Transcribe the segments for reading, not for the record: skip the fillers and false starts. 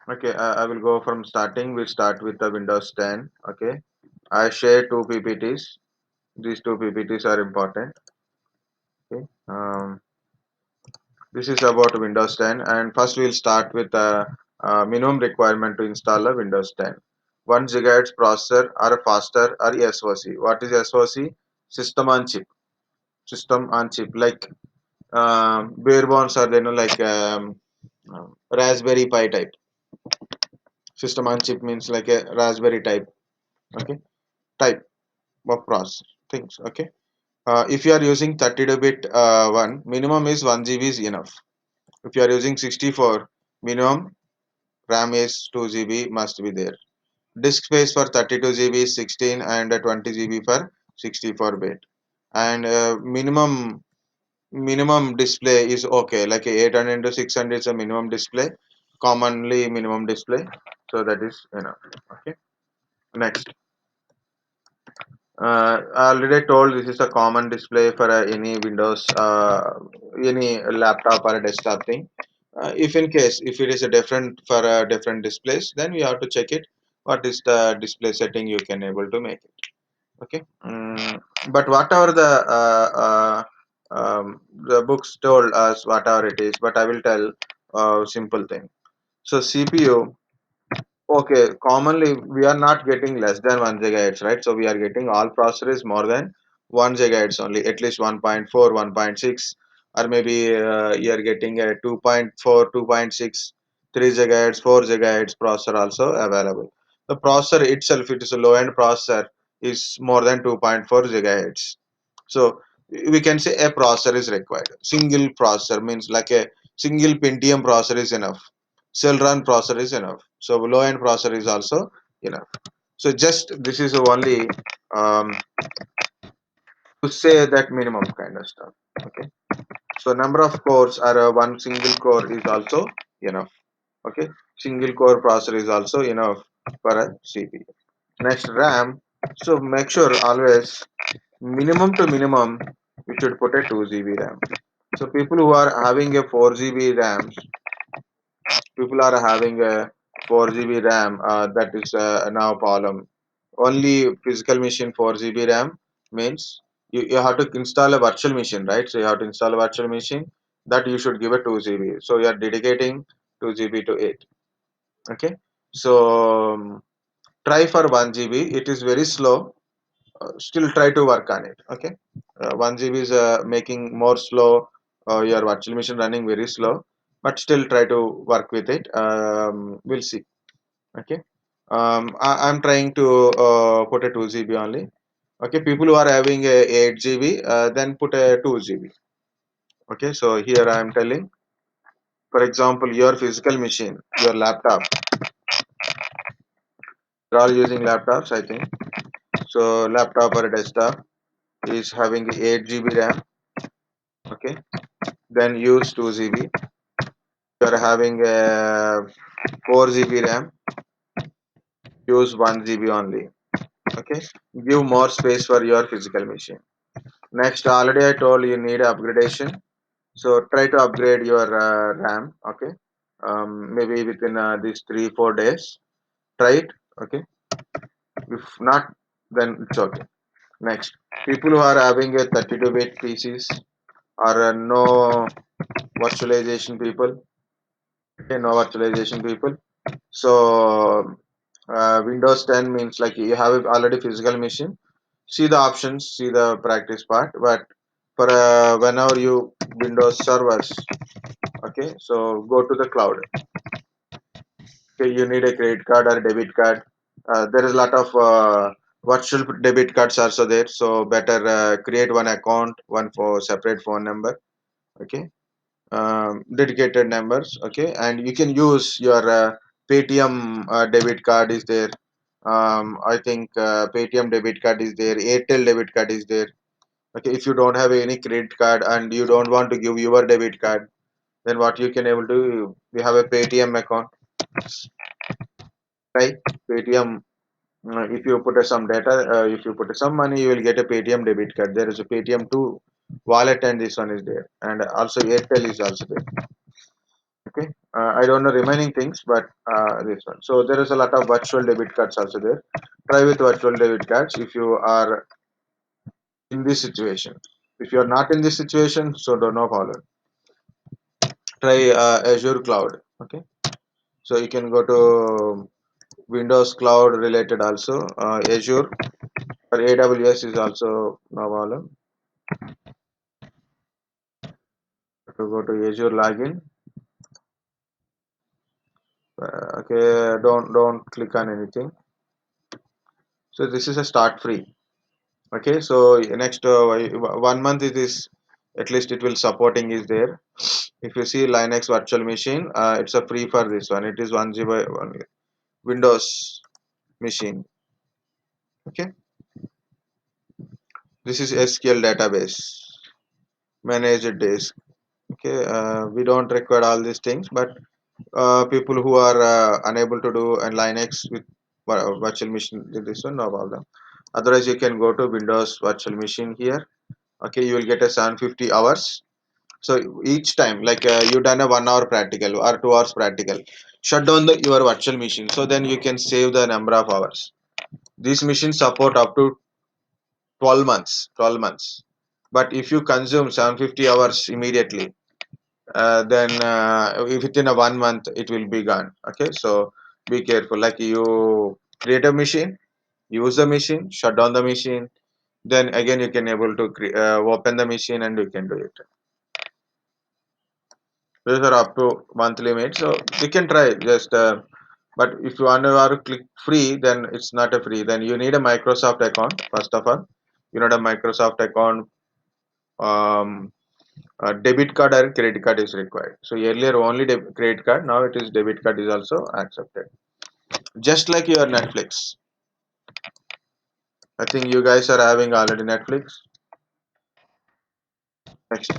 Okay, I will go from starting. We start with the Windows 10. Okay, I share two PPTs. These two PPTs are important. Okay, this is about Windows 10, and first we'll start with the minimum requirement to install a Windows 10. 1 gigahertz processor or faster or SoC. What is SoC? System on chip. System on chip, like bare bones or like Raspberry Pi type. System on chip means like a Raspberry type. Okay, type of processor things. Okay. If you are using 32-bit one, minimum is 1 GB is enough. If you are using 64, minimum RAM is 2 GB must be there. Disk space for 32 GB is 16 and 20 GB for 64-bit. And minimum display is okay, like a 800 to 600 is a minimum display, commonly minimum display. So that is enough. Okay. Next. I already told this is a common display for any Windows, any laptop or a desktop thing. If in case if it is a different for different displays, then we have to check it. What is the display setting you can able to make it? Okay. But whatever the books told us, whatever it is, but I will tell simple thing. So CPU. Okay, commonly we are not getting less than 1 gigahertz, right? So we are getting all processors more than 1 gigahertz only, at least 1.4, 1.6, or maybe you are getting a 2.4, 2.6, 3 gigahertz, 4 gigahertz processor also available. The processor itself, it is a low-end processor, is more than 2.4 gigahertz. So we can say a processor is required. Single processor means like a single Pentium processor is enough. Celeron processor is enough. So low end processor is also enough. So just this is only um, to say that minimum kind of stuff. Okay. So number of cores are one single core is also enough. Okay. Single core processor is also enough for a CPU. Next RAM. So make sure always minimum to minimum you should put a 2 GB RAM. So people who are having a 4 GB RAM, people are having a 4 GB RAM, that is now problem. Only physical machine 4 GB RAM means you have to install a virtual machine, right? So you have to install a virtual machine that you should give a 2 GB. So you are dedicating 2 GB to it. Okay. So try for 1 GB. It is very slow. Still try to work on it. Okay. 1 GB is making more slow. Your virtual machine running very slow, but still try to work with it. We'll see. Okay. I'm trying to put a 2 GB only. Okay. People who are having a 8 GB, then put a 2 GB. Okay. So here I am telling, for example, your physical machine, your laptop. They're all using laptops, I think. So laptop or a desktop is having 8 GB RAM. Okay. Then use 2 GB. You are having a 4 GB RAM. Use 1 GB only. Okay. Give more space for your physical machine. Next, already I told you need upgradation. So try to upgrade your RAM. Okay. Maybe within these 3 4 days. Try it. Okay. If not, then it's okay. Next, people who are having a 32-bit PCs or no virtualization people. Okay, no virtualization people. So Windows 10 means like you have already physical machine. See the options, see the practice part. But for whenever you Windows servers, okay, so go to the cloud. Okay, you need a credit card or a debit card. There is a lot of virtual debit cards also there. So better create one account, one for separate phone number. Okay, dedicated numbers. Okay, and you can use your Paytm debit card is there. I think Paytm debit card is there. Airtel debit card is there. Okay, if you don't have any credit card and you don't want to give your debit card, then what you can able to, we have a Paytm account, right? Paytm. If you put some data, if you put some money, you will get a Paytm debit card. There is a Paytm 2 wallet, and this one is there, and also Airtel is also there. Okay, I don't know remaining things, but this one. So there is a lot of virtual debit cards also there. Try with virtual debit cards if you are in this situation. If you are not in this situation, so do not follow. Try Azure Cloud. Okay, so you can go to Windows Cloud related also. Azure or AWS is also no problem. To go to Azure login. Okay, don't click on anything. So this is a start free. Okay, so next 1 month it is, at least it will supporting is there. If you see Linux virtual machine, it's a free for this one. It is 1 GB only. Windows machine. Okay, this is SQL database managed disk. Okay, we don't require all these things, but people who are unable to do a Linux with virtual machine, this one no problem. Otherwise, you can go to Windows virtual machine here. Okay, you will get a 750 hours. So each time, like you done a 1 hour practical or 2 hours practical, shut down your virtual machine. So then you can save the number of hours. These machines support up to 12 months. 12 months. But if you consume 750 hours immediately, then if within a 1 month it will be gone. Okay, so be careful. Like you create a machine, use the machine, shut down the machine. Then again you can able to open the machine and you can do it. Those are up to monthly limit, so you can try just. But if you want to click free, then it's not a free. Then you need a Microsoft account first of all. You need a Microsoft account. Debit card or credit card is required. So earlier only credit card. Now it is debit card is also accepted. Just like your Netflix. I think you guys are having already Netflix. Next,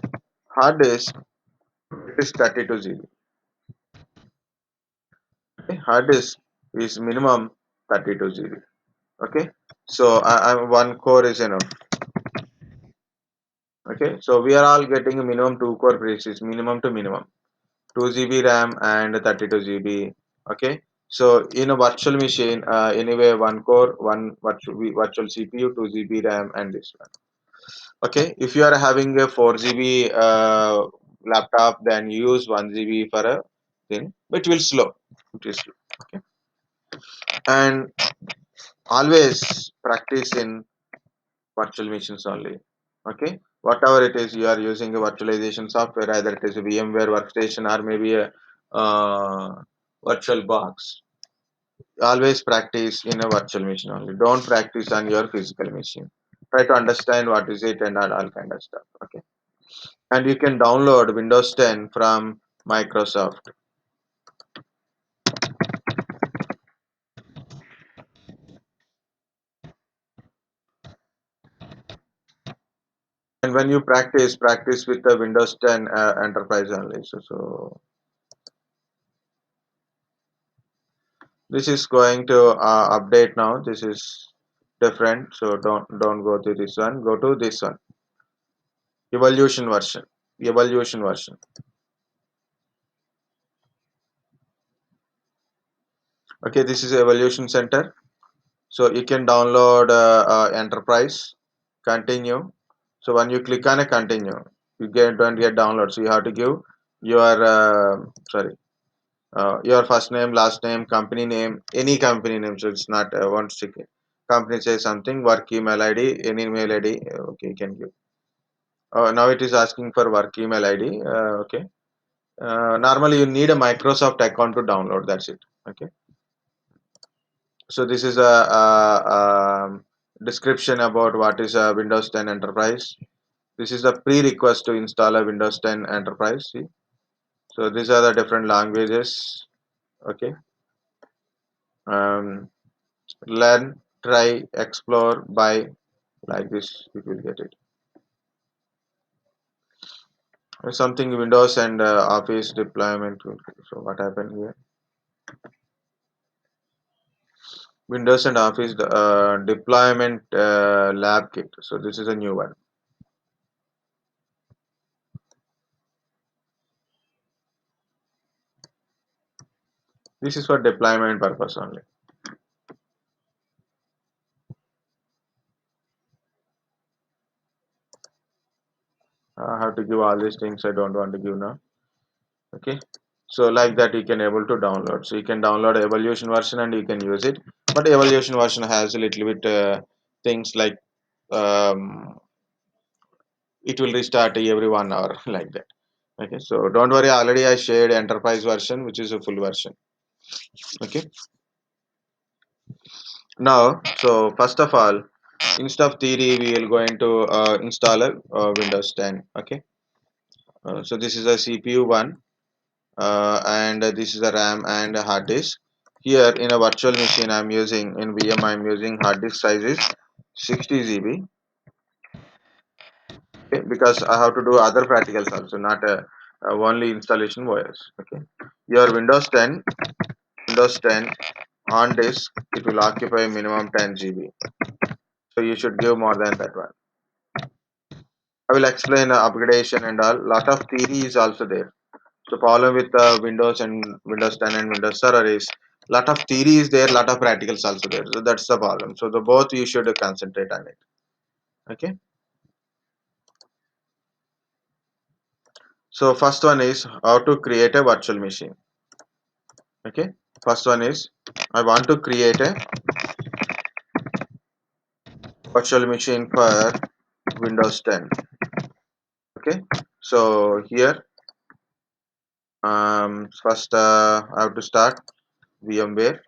hard disk. It is 32 GB. Okay? Hard disk is minimum 32 GB. Okay, so one core is enough. Okay, so we are all getting a minimum two core pieces, minimum to minimum 2 GB RAM and 32 GB. Okay, so in a virtual machine, anyway, one core, one virtual CPU, 2 GB RAM, and this one. Okay, if you are having a 4 GB laptop, then use 1 GB for a thing, which will slow. It is slow. Okay, and always practice in virtual machines only. Okay, whatever it is you are using a virtualization software, either it is a VMware workstation or maybe a virtual box. Always practice in a virtual machine only. Don't practice on your physical machine. Try to understand what is it and all kind of stuff. Okay, and you can download Windows 10 from Microsoft. And when you practice with the Windows 10 Enterprise only. So this is going to update now. This is different, so don't go to this one. Go to this one, evolution version. Evolution version. Okay, this is evolution center. So you can download enterprise. Continue. So when you click on a continue, you don't get download. So you have to give your sorry, your first name, last name, company name, any company name. So it's not one stick. Company say something, work email ID, any email ID. Okay, you can give. Now it is asking for work email ID. Okay. Normally you need a Microsoft account to download. That's it. Okay. So this is a description about what is a Windows 10 Enterprise. This is the prerequisite to install a Windows 10 Enterprise. See? So these are the different languages. Okay. Um, learn, try, explore, buy. Like this, you will get it. Something Windows and Office deployment. So what happened here? Windows and Office deployment lab kit. So this is a new one. This is for deployment purpose only. I have to give all these things I don't want to give now. Okay. So like that you can able to download. So you can download evolution version and you can use it. But evolution version has a little bit things like um, it will restart every 1 hour like that. Okay. So don't worry. Already I shared enterprise version, which is a full version. Okay. Now, so first of all, instead of theory, we will going to install a Windows 10. Okay. So this is a CPU one, and this is a RAM and a hard disk. Here in a virtual machine, I'm using in VM. I'm using hard disk size is 60 GB. Okay, because I have to do other practicals also, not only installation wires. Okay. Your Windows 10 on disk, it will occupy minimum 10 GB. So you should give more than that one. I will explain upgradation and all. Lot of theory is also there. So problem with Windows and Windows 10 and Windows Server is lot of theory is there, lot of practicals also there. So that's the problem. So the both you should concentrate on it. Okay. So first one is how to create a virtual machine. Okay. First one is I want to create a virtual machine for Windows 10. Okay. So here first I have to start VMware.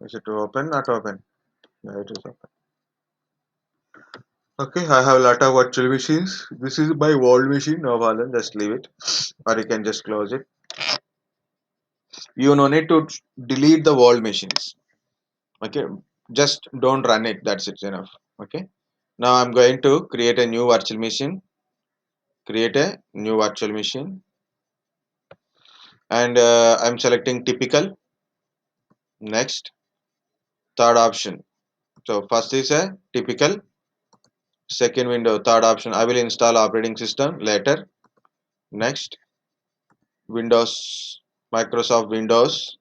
Is it open? Not open. Yeah, it is open. Okay, I have a lot of virtual machines. This is my old machine. No problem, just leave it, or you can just close it. You no need to delete the old machines. Okay, just don't run it. That's it enough. Okay. Now I'm going to create a new virtual machine. Create a new virtual machine, and I'm selecting typical. Next, third option. So first is a typical. Second window, third option. I will install operating system later. Next, Windows, Microsoft Windows.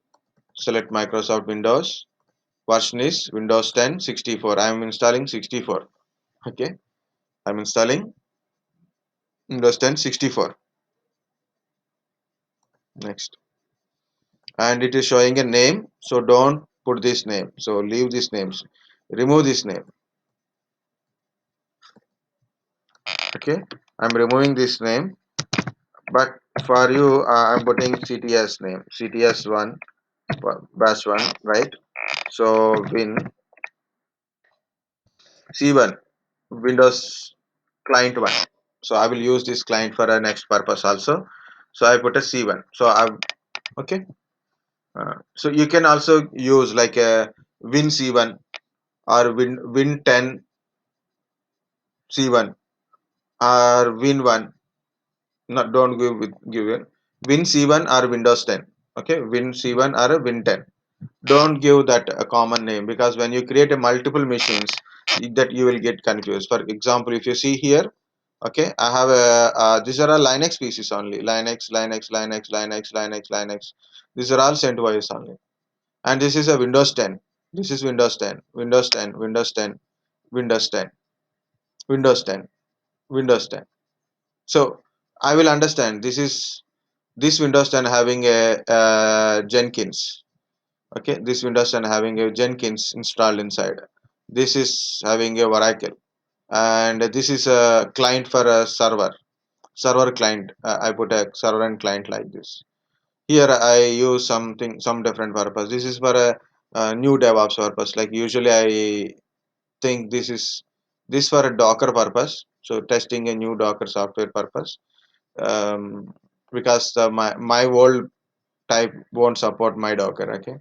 Select Microsoft Windows. Version is Windows 10 64. I am installing 64. Okay, I'm installing Windows 10 64. Next, and it is showing a name, so don't put this name. So leave these names. Remove this name. Okay, I'm removing this name, but for you, I'm putting CTS name. CTS one, bash one, right? So Win C1 Windows client one. So I will use this client for a next purpose also. So I put a C1. So I okay. So you can also use like a Win C1 or Win 10 C1 or Win 1. Not don't give it. Win C1 or Windows 10. Okay, Win C1 or Win 10. Don't give that a common name because when you create a multiple machines, that you will get confused. For example, if you see here, okay, I have a these are all Linux PCs only. Linux. These are all CentOS only. And this is a Windows 10. This is Windows 10, Windows 10, Windows 10, Windows 10, Windows 10, Windows 10. So I will understand this Windows 10 having a Jenkins. Okay, this Windows 10 having a Jenkins installed inside. This is having a Oracle, and this is a client for a server client. I put a server and client like this. Here I use some different purpose. This is for a new DevOps purpose. Like usually I think this for a Docker purpose. So testing a new Docker software purpose. Because my old type won't support my Docker. Okay,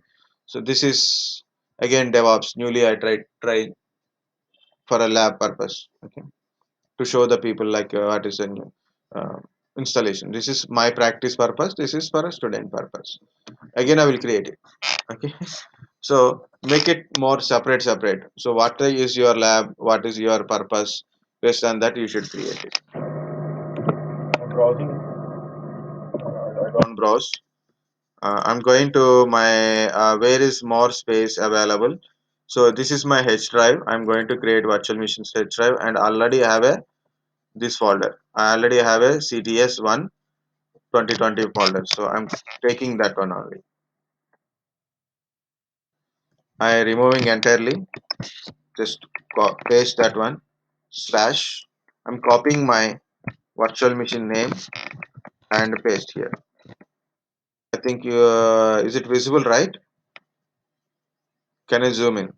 so this is again DevOps. Newly I try for a lab purpose. Okay, to show the people like what is a new uh, installation. This is my practice purpose. This is for a student purpose. Again I will create it. Okay. So make it more separate. So what is your lab, what is your purpose, based on that you should create it. browsing. I don't browse. I'm going to my where is more space available. So this is my H drive. I'm going to create virtual machines H drive, and already have a this folder. I already have a CTS 1 2020 folder. So I'm taking that one only. I removing entirely. Just paste that one slash. I'm copying my virtual machine name and paste here. I think is it visible, right? Can I zoom in?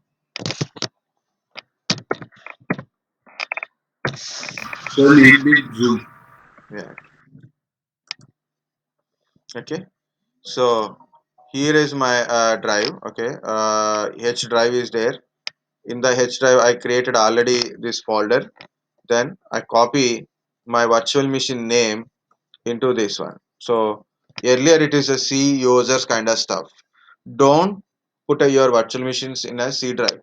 So little bit zoom. Yeah. Okay. So here is my drive. Okay. H drive is there. In the H drive, I created already this folder. Then I copy my virtual machine name into this one. So earlier it is a C users kind of stuff. Don't put your virtual machines in a C drive.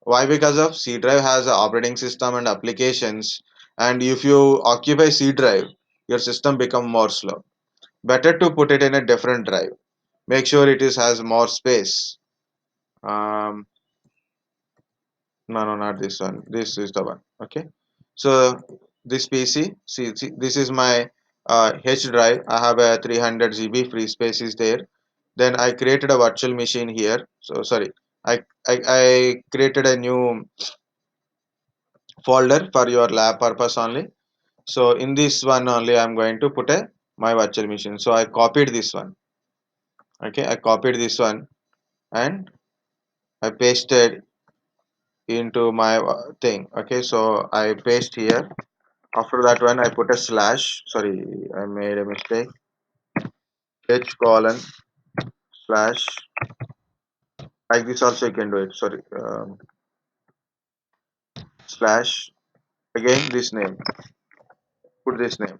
Why? Because of C drive has a operating system and applications, and if you occupy C drive, your system become more slow. Better to put it in a different drive. Make sure it is has more space. Um, no, no, not this one. This is the one. Okay. So this PC, see this is my H drive. I have a 300 GB free space is there. Then I created a virtual machine here. So sorry, I created a new folder for your lab purpose only. So in this one only I'm going to put a my virtual machine. So I copied this one. Okay, I copied this one and I pasted into my thing. Okay, so I paste here. After that one I put a slash. Sorry, I made a mistake. H colon slash. Like this also you can do it. Sorry, slash again this name. Put this name.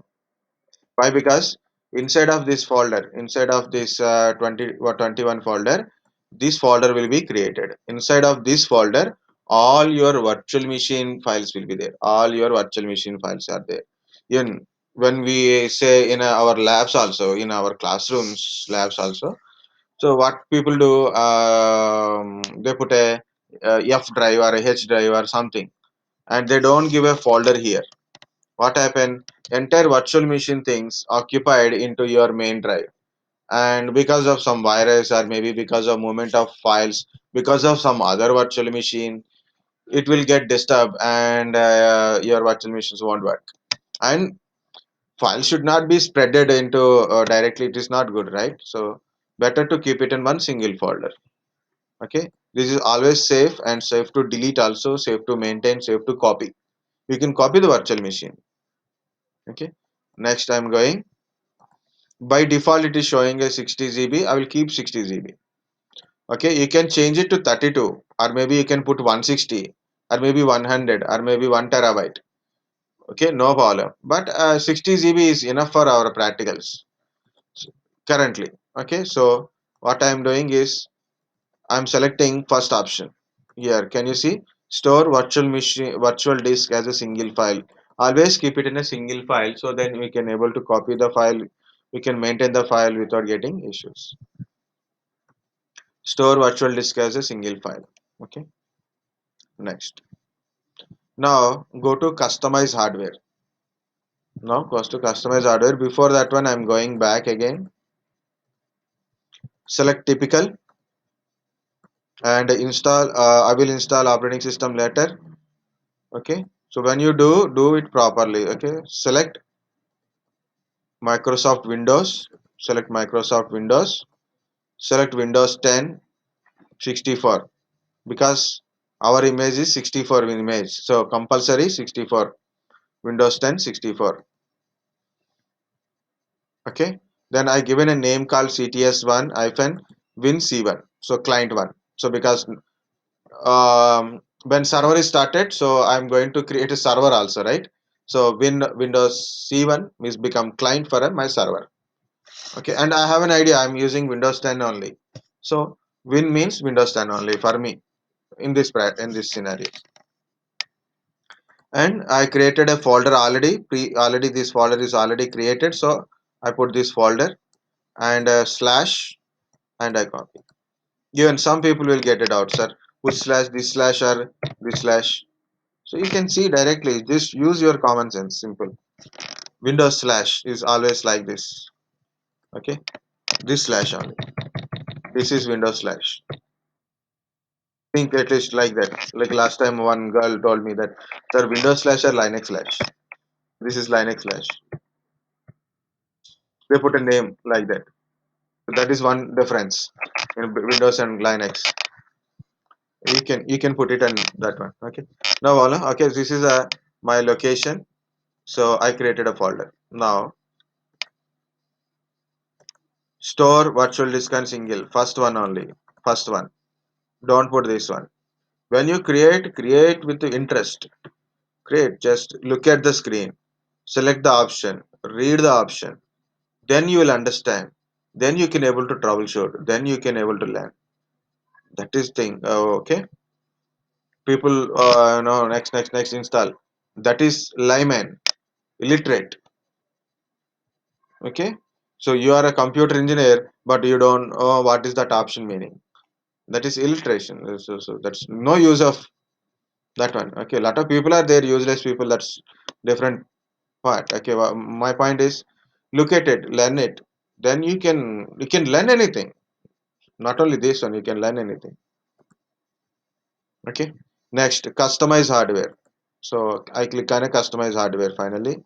Why? Because inside of this folder, inside of this 20 or 21 folder, this folder will be created. Inside of this folder, all your virtual machine files will be there. All your virtual machine files are there. Even when we say in our labs also, in our classrooms labs also. So what people do, they put a F drive or a H drive or something, and they don't give a folder here. What happened? Entire virtual machine things occupied into your main drive, and because of some virus or maybe because of movement of files, because of some other virtual machine, it will get disturbed, and your virtual machines won't work. And files should not be spreaded into directly. It is not good, right? So better to keep it in one single folder. Okay, this is always safe, and safe to delete, also safe to maintain, safe to copy. You can copy the virtual machine. Okay, next I'm going. By default it is showing a 60 GB. I will keep 60 GB. Okay, you can change it to 32, or maybe you can put 160, or maybe 100, or maybe 1 terabyte. Okay, no problem, but 60 GB is enough for our practicals currently. Okay, so what I am doing is I'm selecting first option. Here can you see, store virtual machine virtual disk as a single file. Always keep it in a single file, so then we can able to copy the file, we can maintain the file without getting issues. Store virtual disk as a single file. Okay, next. Now go to customize hardware. Now go to customize hardware. Before that one I'm going back again. Select typical and install. I will install operating system later. Okay, so when you do it properly. Okay, select Microsoft Windows. Select Microsoft Windows. Select Windows 10 64, because our image is 64 image. So compulsory 64. Windows 10 64. Okay, then I given a name called CTS1 hyphen win C1. So client one. So because when server is started, so I'm going to create a server also, right? So Windows C1 is become client for my server. Okay, and I have an idea, I'm using Windows 10 only. So win means Windows 10 only for me in this scenario. and I created a folder already. Already this folder is already created, so I put this folder and slash and I copy. Even some people will get it out, sir. Which slash, this slash, or this slash. So you can see directly. Just use your common sense. Simple. Windows slash is always like this. Okay, this slash only. This is Windows slash. Think at least like that. Like last time, one girl told me that, sir, Windows slash or Linux slash. This is Linux slash. They put a name like that. That is one difference in Windows and Linux. You can put it on that one. Okay. Now voila. Okay, this is a my location. So I created a folder. Now store virtual disk and single. First one only. First one. Don't put this one. When you create with interest. Create. Just look at the screen. Select the option. Read the option. Then you will understand. Then you can able to troubleshoot. Then you can able to learn. That is thing. Okay. People no, next install. That is layman, illiterate. Okay, so you are a computer engineer but you don't know what is that option meaning. That is illiteration. So that's no use of that one. Okay, a lot of people are there, useless people. That's different part. Okay, my point is, look at it, learn it, then you can learn anything. Not only this one, you can learn anything. Okay, next, customize hardware. So I click on a customize hardware. Finally,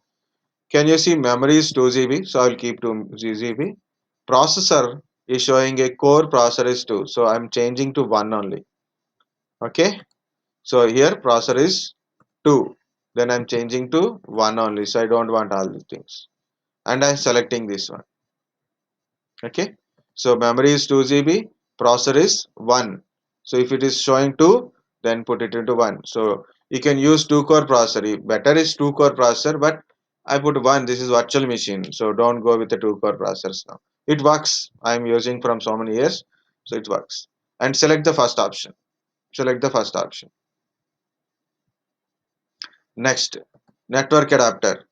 can you see memory is 2 GB, so I'll keep 2 GB. Processor is showing a core processor is 2, so I'm changing to 1 only. Okay, so here processor is 2, then I'm changing to 1 only, so I don't want all these things, and I'm selecting this one. Okay, so memory is 2 GB, processor is 1. So if it is showing 2, then put it into 1. So you can use 2 core processor. Better is 2 core processor, but I put 1. This is virtual machine, so don't go with the 2 core processors now. It works. I'm using from so many years, so it works. And select the first option. Select the first option. Next, network adapter.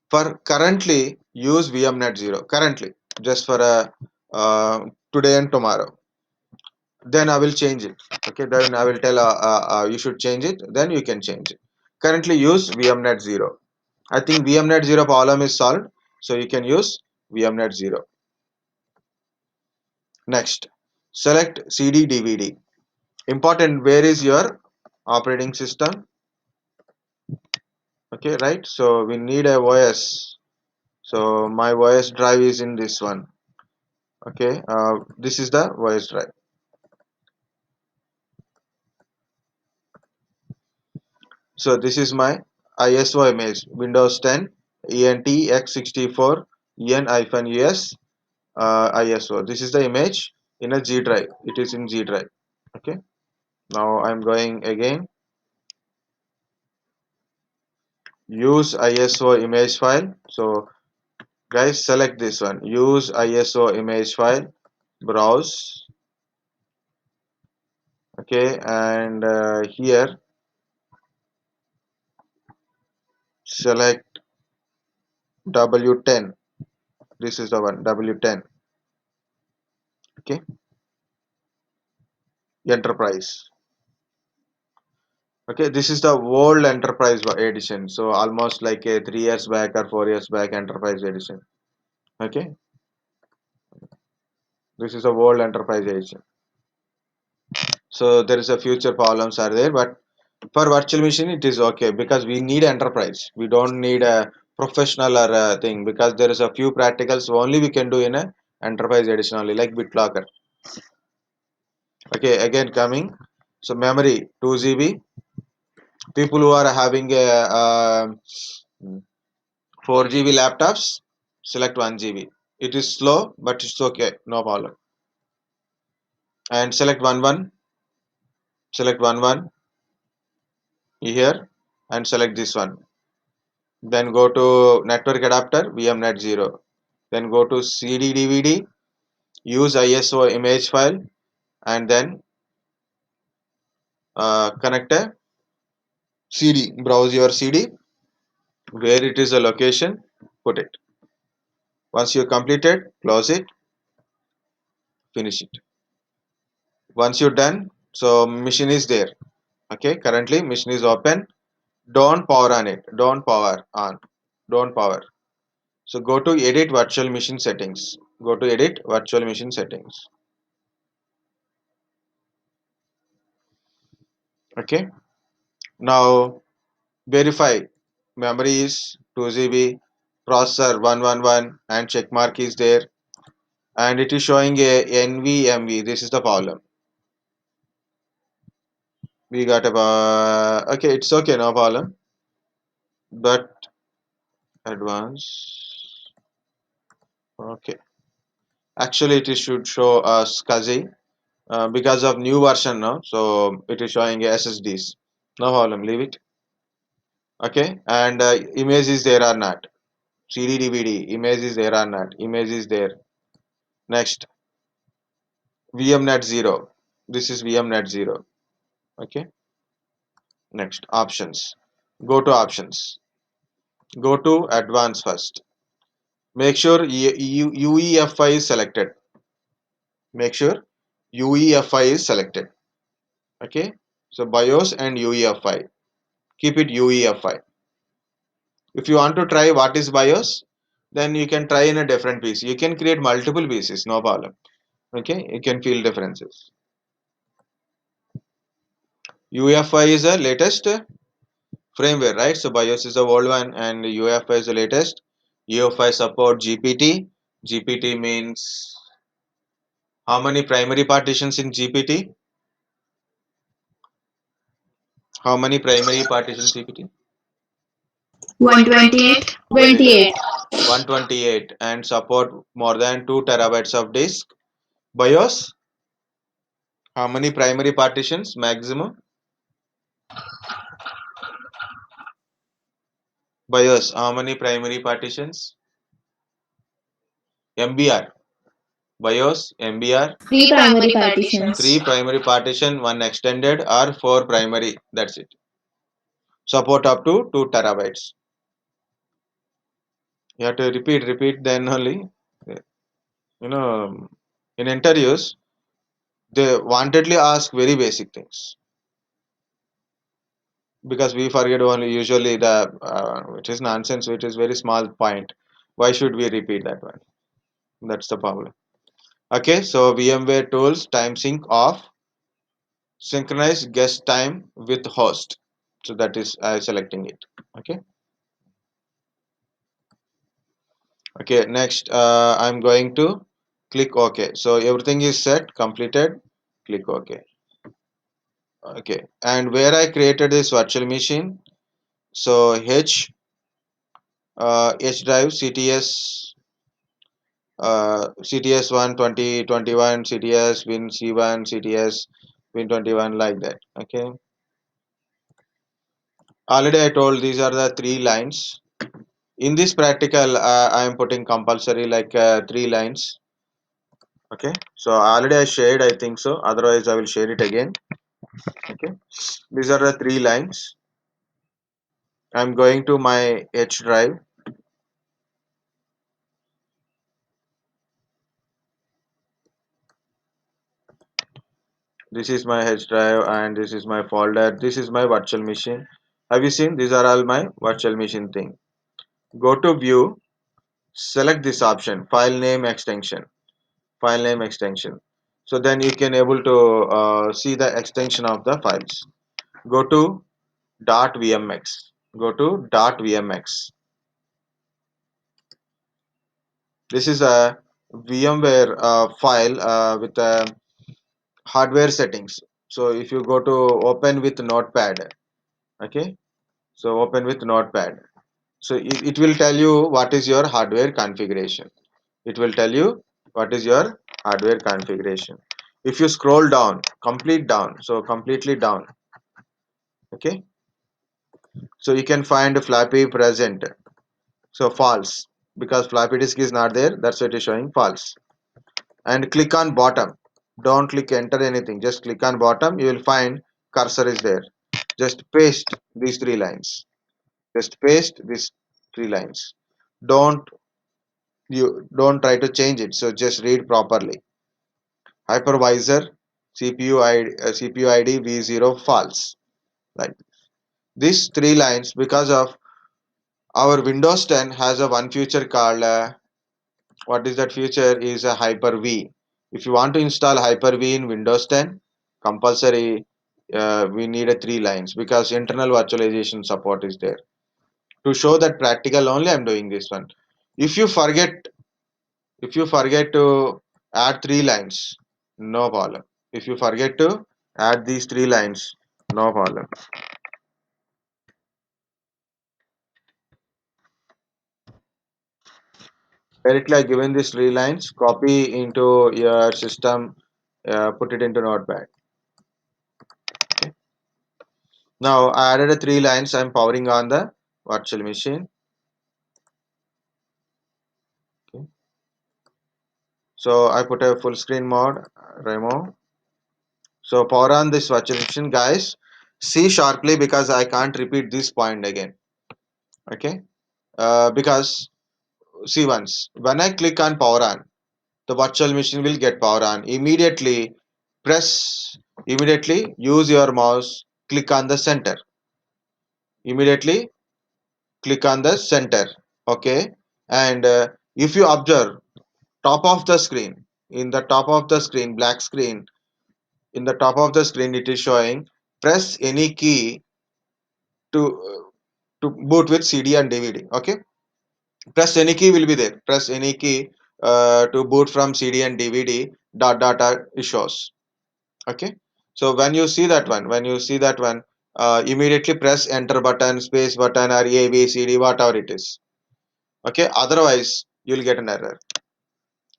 For currently, use VMnet 0 currently, just for a today and tomorrow. Then I will change it. Okay, then I will tell you should change it, then you can change it. Currently use VMnet 0. I think VMnet 0 problem is solved, so you can use VMnet 0. Next, select CD DVD. Important, where is your operating system? Okay, right, so we need a OS. So my OS drive is in this one. Okay, this is the OS drive. So this is my ISO image, Windows 10 ENT-X64 EN-US ISO. This is the image in a G drive. It is in G drive. Okay. Now I'm going again. Use ISO image file. So guys, select this one. Use ISO image file. Browse. Okay, and here select W10. This is the one, W10. Okay, enterprise. Okay, this is the old enterprise edition. So almost like a 3 years back or 4 years back enterprise edition. Okay, this is a old enterprise edition. So there is a future problems are there, but for virtual machine it is okay because we need enterprise. We don't need a professional or a thing, because there is a few practicals only we can do in a enterprise edition only, like BitLocker. Okay, again coming. So memory 2 GB. People who are having a 4 GB laptops, select 1 GB. It is slow, but it's okay, no problem. And select one here, and select this one. Then go to network adapter, VMnet 0. Then go to CD DVD, use ISO image file, and then connect a CD, browse your CD, where it is a location, put it. Once you complete it, close it, finish it. Once you're done, so machine is there. Okay, currently machine is open. Don't power on it. Don't power on. Don't power. So go to edit virtual machine settings. Go to edit virtual machine settings. Okay. Now verify memory is 2 GB, processor 111, and check mark is there, and it is showing a NVMe. This is the problem. We got about okay. It's okay, no problem. But advance. Okay. Actually, it should show us SCSI because of new version now. So it is showing SSDs. No problem. Leave it. Okay. And image is there or not? CD DVD. Image is there or not? Image is there. Next. VMNet 0. This is VMNet 0. Okay. Next. Options. Go to options. Go to advanced first. Make sure UEFI is selected. Make sure UEFI is selected. Okay. So BIOS and UEFI. Keep it UEFI. If you want to try what is BIOS, then you can try in a different piece. You can create multiple pieces, no problem. Okay. You can feel differences. UEFI is the latest firmware, right? So BIOS is the old one and UEFI is the latest. UEFI support GPT. GPT means how many primary partitions in GPT? How many primary partitions GPT? 128. 28. Very good. 128 and support more than 2 terabytes of disk. BIOS, how many primary partitions maximum? BIOS, how many primary partitions? MBR. BIOS, MBR. 3 primary partitions. 3 primary partition, 1 extended or 4 primary. That's it. Support up to 2 terabytes. You have to repeat, then only. You know, in interviews, they wantedly ask very basic things because we forget only usually the which is nonsense, which is very small point. Why should we repeat that one? That's the problem. Okay, so VMware tools time sync off, synchronize guest time with host. So that is selecting it. Okay. Okay. Next, I'm going to click OK. So everything is set, completed. Click OK. Okay. And where I created this virtual machine, so H drive CTS CTS 1 2021 CTS Win C1 CTS Win 21 like that. Okay. Already I told these are the 3 lines. In this practical, I am putting compulsory like 3 lines. Okay. So already I shared, I think so. Otherwise, I will share it again. Okay. These are the 3 lines. I'm going to my H drive. This is my H drive and this is my folder. This is my virtual machine. Have you seen? These are all my virtual machine thing. Go to view, select this option, file name extension. File name extension. So then you can able to see the extension of the files. Go to .vmx. Go to .vmx. This is a VMware file with hardware settings. So if you go to open with Notepad, okay. So open with Notepad. So it will tell you what is your hardware configuration. It will tell you what is your hardware configuration. If you scroll down, complete down, so completely down, okay. So you can find floppy present. So false because floppy disk is not there. That's what is showing false. And click on bottom. Don't click enter anything. Just click on bottom. You will find cursor is there. just paste these three lines. Just paste these three lines. Don't don't try to change it. So just read properly. Hypervisor CPU ID V0 false. Like these three lines, because of our Windows 10 has a one feature called what is that feature is a Hyper-V. If you want to install Hyper-V in Windows 10, compulsory we need a three lines because internal virtualization support is there. To show that practical only, I'm doing this one. If you forget, if you forget to add three lines, no problem. If you forget to add these three lines, no problem. Directly I given these three lines, copy into your system, put it into Notepad. Okay. Now I added a three lines. I'm powering on the virtual machine. Okay. So I put a full screen mode, remove. So power on this virtual machine, guys. See sharply because I can't repeat this point again. Okay. Because see once when I click on power on, the virtual machine will get power on. Press immediately use your mouse, click on the center. Immediately click on the center. Okay. And if you observe top of the screen, in the top of the screen, black screen, in the top of the screen it is showing press any key to boot with CD and DVD. Okay. Press any key will be there. Press any key to boot from CD and DVD. Dot it shows. Okay. So when you see that one, immediately press enter button, space button, or A B C D, whatever it is. Okay. Otherwise, you'll get an error.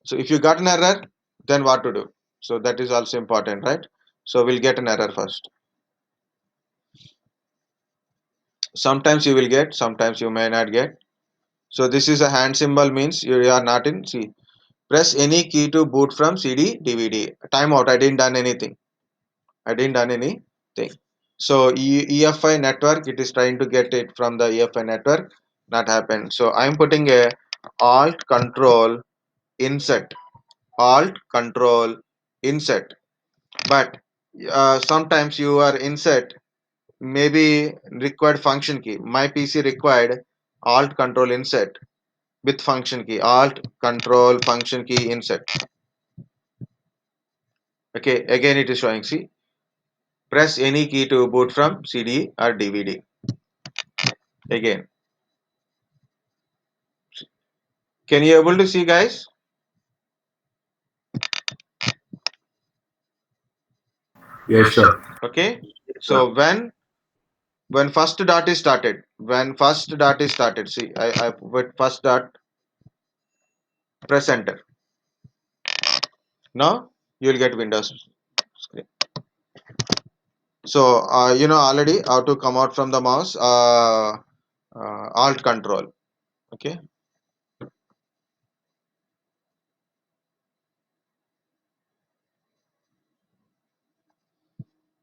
So if you got an error, then what to do? So that is also important, right? So we'll get an error first. Sometimes you will get, sometimes you may not get. So this is a hand symbol means you are not in C. Press any key to boot from CD, DVD. Timeout. I didn't done anything. I didn't done anything. So EFI network, it is trying to get it from the EFI network. Not happened. So I'm putting a Alt Control Insert. Alt Control Insert. But sometimes you are insert maybe required function key. My PC required Alt Control Insert with function key. Alt Control function key insert. Okay, again it is showing. See, press any key to boot from CD or DVD. Again, can you able to see, guys? Yes, sir. Okay. So when first dot is started, when first dot is started, see, I put first dot, press enter. Now you'll get Windows screen. So you know already how to come out from the mouse. Alt Control. Okay.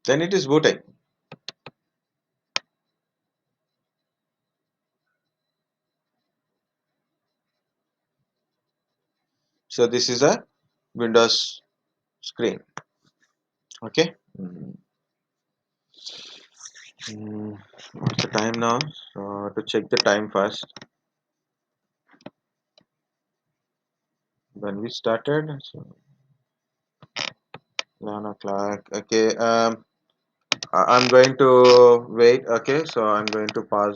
Then it is booting. So this is a Windows screen. Okay. What's the time now? So to check the time first. When we started, so 11 o'clock. Okay. I'm going to wait. Okay. So I'm going to pause.